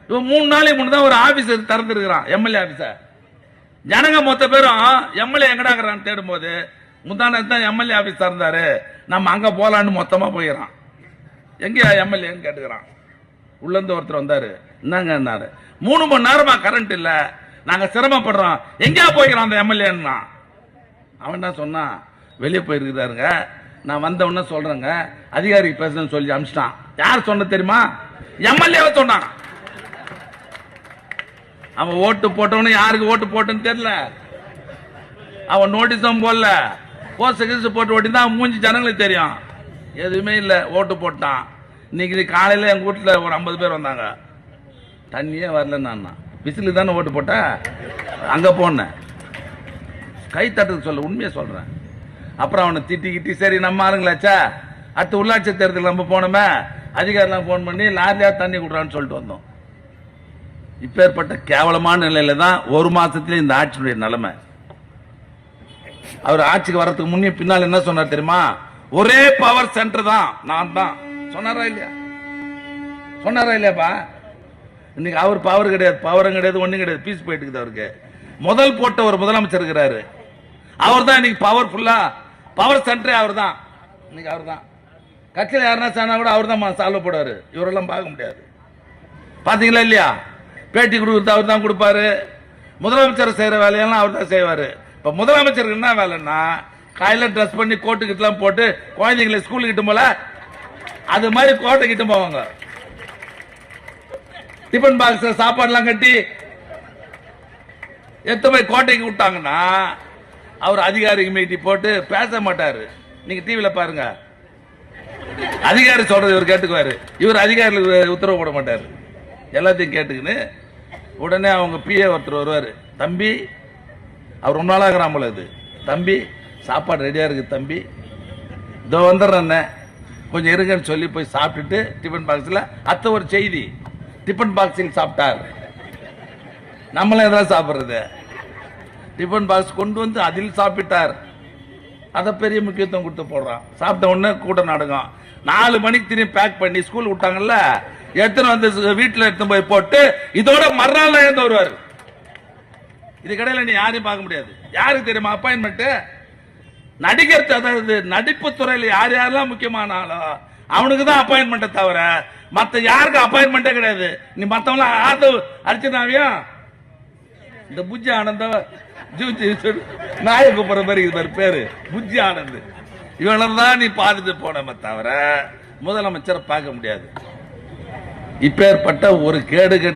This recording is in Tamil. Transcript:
இவன் 3 நாளைக்கு முன்னாடி தான் ஒரு ஆபீஸ் திறந்துருக்கிறான், எம்எல்ஏ ஆபீஸ. ஜனங்க மொத்த பேரும் எம்எல்ஏ எங்கடாக்குறான்னு தேடும் போது முந்தான தான் எம்எல்ஏ ஆபீஸ் திறந்தாரு, நம்ம அங்க போலான்னு மொத்தமா போயிடறான். எங்கயா எம்எல்ஏன்னு கேட்டுக்கிறான். உள்ள இருந்து ஒருத்தர் வந்தாரு, என்னங்க 3 மணி நேரமா கரண்ட் இல்ல, நாங்க சிரமப்படுறோம், எங்கயா போய்க்கிறான் அந்த எம்எல்ஏன்னா. அவன் என்ன சொன்னான், வெளியே போயிருக்கிறாருங்க, நான் வந்த உடனே சொல்றேங்க, அதிகாரிக்கு பேசணும்னு சொல்லி அனுப்பிச்சிட்டான். யார் சொன்ன தெரியுமா? எம்எல்ஏ சொன்னான். அவன் ஓட்டு போட்டவனு யாருக்கு ஓட்டு போட்டுன்னு தெரியல, அவன் நோட்டீஸும் போடல, போஸ்ட் போட்டு ஓட்டி தான் மூஞ்சி ஜனங்களுக்கு தெரியும். எதுவுமே இல்லை, ஓட்டு போட்டான். இன்னைக்கு காலையில் எங்கள் வீட்டில் ஒரு 50 பேர் வந்தாங்க, தண்ணியே வரல. நான் விசிலுக்கு தானே ஓட்டு போட்டேன், அங்கே போனேன் கை தட்டுக்கு சொல்ல, உண்மையை சொல்கிறேன். அப்புறம் அவனை திட்டி சரி நம்ம ஆளுங்களாச்சா, அடுத்த உள்ளாட்சி தேர்தல் நம்ம போனோமே, அதிகாரிலாம் ஃபோன் பண்ணி லாரியாக தண்ணி கொடுறான்னு சொல்லிட்டு வந்தோம். இப்பேற்பட்ட கேவலமான நிலையில தான் 1 மாசத்துல இந்த ஆட்சியுடைய நிலைமை. அவர் ஆட்சிக்கு வர்றதுக்கு முன்னே பின்னால் என்ன சொன்னார் தெரியுமா? ஒரே பவர் சென்டர் தான் நான் தான் சொன்னாரா இல்லையா? சொன்னாரா இல்லையாப்பா? இன்னைக்கு அவர் பவர் கிடையாது, பவரும் கிடையாது, ஒண்ணும் கிடையாது, பீஸ் போயிட்டு இருக்குது. அவருக்கு முதல் போட்ட ஒரு முதலமைச்சர் இருக்கிறாரு, அவர் தான் இன்னைக்கு பவர்ஃபுல்லா, பவர் சென்டரே அவர் தான். இன்னைக்கு அவர் தான் கட்சியில் யாருன்னா சானா கூட அவர் தான் சால்வ் போடுவாரு, இவரெல்லாம் பார்க்க முடியாது. பாத்தீங்களா இல்லையா? பேட்டி கொடுக்குறது அவர் தான் கொடுப்பாரு, முதலமைச்சர் செய்யற வேலையெல்லாம் அவர் தான் செய்வாரு. இப்ப முதலமைச்சருக்கு என்ன வேலைன்னா, காலையில ட்ரெஸ் பண்ணி கோட்டு கிட்டலாம் போட்டு குழந்தைங்களை ஸ்கூலுக்கு கிட்ட போல அது மாதிரி கோட்டை கிட்ட போவாங்க. டிபன் பாக்ஸ் சாப்பாடுலாம் கட்டி எத்த போய் கோட்டைக்கு விட்டாங்கன்னா அவர் அதிகாரிக்கு மீட்டி போட்டு பேச மாட்டாரு. நீங்க டிவியில பாருங்க, அதிகாரி சொல்றது இவர் கேட்டுக்குவாரு, இவர் அதிகாரிகளுக்கு உத்தரவு போட மாட்டாரு. எல்லாத்தையும் கேட்டுக்கின்னு உடனே அவங்க பிஏ ஒருத்தர் வருவார், தம்பி அவர் ரொம்ப நாளாக இருக்கிறான் இது, தம்பி சாப்பாடு ரெடியாக இருக்குது தம்பி, இதோ வந்துடுறேன்ன கொஞ்சம் இருங்கன்னு சொல்லி போய் சாப்பிட்டுட்டு டிஃபன் பாக்ஸில் அத்த ஒரு செய்தி, டிஃபன் பாக்ஸில் சாப்பிட்டார். நம்மளும் எதாவது சாப்பிட்றது, டிஃபன் பாக்ஸ் கொண்டு வந்து அதில் சாப்பிட்டார், அதை பெரிய முக்கியத்துவம் கொடுத்து போடுறான். சாப்பிட்ட உடனே கூட்டம் நாடகம். 4 மணிக்கு திரும்பி பேக் பண்ணி ஸ்கூல் விட்டாங்கல்ல, எடுத்துன்னு வந்து வீட்டில் எடுத்து போய் போட்டு இதோட மறுநாள் எழுந்து வருவார். இது கடையில் நீ யாரையும் பார்க்க முடியாது. யாருக்கு தெரியுமா அப்பாயின்மெண்ட்? நடிகர், அதாவது நடிப்பு துறையில் யார் யாரெல்லாம் முக்கியமான ஆளோ அவனுக்கு தான் அப்பாயின்மெண்ட்டை தவிர மற்ற யாருக்கு அப்பாயின்மெண்ட்டே கிடையாது. நீ மற்றவங்களாம் ஆத்து அடிச்சுனாவியா? இந்த புஜ்ஜி ஆனந்த நாய கூப்பிடுற மாதிரி இது பேரு புஜ்ஜி ஆனந்த், இவனதான் நீ பார்த்துட்டு போனமே தவிர முதலமைச்சரை பார்க்க முடியாது. இப்பேற்பட்ட ஒரு கேடு